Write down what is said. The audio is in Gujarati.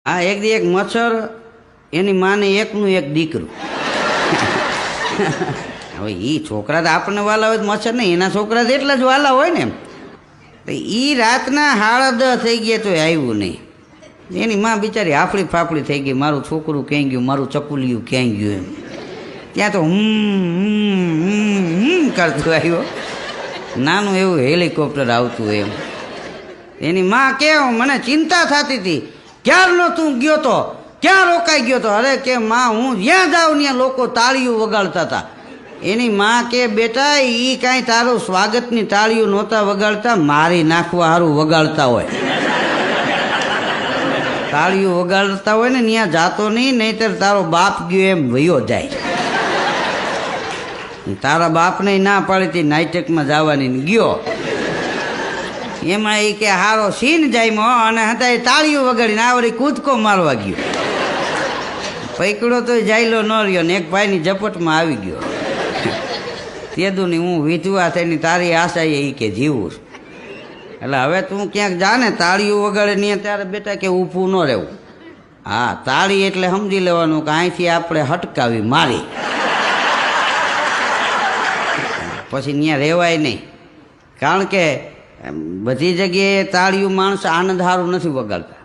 આ એક દી એક મચ્છર એની માને એકનું એક દીકરું. હવે એ છોકરા તો આપણને વાલા હોય મચ્છર નહીં, એના છોકરા તો એટલા જ વાલા હોય ને. એ રાતના 10:30 થઈ ગયા તો આવ્યું નહીં. એની માં બિચારી હાફળી ફાફળી થઈ ગઈ, મારું છોકરું ક્યાં ગયું, મારું ચકુલિયું ક્યાં ગયું એમ. ત્યાં તો કરતું આવ્યો, નાનું એવું હેલિકોપ્ટર આવતું એમ. એની માં કેવું મને ચિંતા થતી હતી, ક્યારનો તું ગયો તો, ક્યાં રોકાઈ ગયો તો? અરે કે માં હું જ્યાં જાઉં ત્યાં લોકો તાળીઓ વગાડતા હતા. એની માં કે બેટા એ કાંઈ તારું સ્વાગતની તાળીઓ નહોતા વગાડતા, મારી નાખવા સારું વગાડતા હોય. તાળીઓ વગાડતા હોય ને ત્યાં જાતો નહીં, નહીંતર તારો બાપ ગયો એમ વયો જાય. તારા બાપને ના પાડી હતી નાઇટકમાં જવાની, ગયો એમાં એ કે હારો સીન જાયમાં અને હતા એ તાળીઓ વગાડીને આવડી કૂદકો મારવા ગયો. પૈકડો તો જાયલો ન રહ્યો ને એક ભાઈની ઝપટમાં આવી ગયો. તેદુની હું વિધવા થઈને તારી આશા એ કે જીવું. એટલે હવે તું ક્યાંક જા ને તાળીઓ વગાડે નહીં ત્યારે બેટા કે ઊભું ન રહેવું. હા, તાળી એટલે સમજી લેવાનું કે અહીંથી આપણે હટકાવી મારી, પછી ત્યાં રહેવાય નહીં. કારણ કે બધી જગ્યાએ તાળીઓ માણસ આનંદ સારું નથી વગાડતા.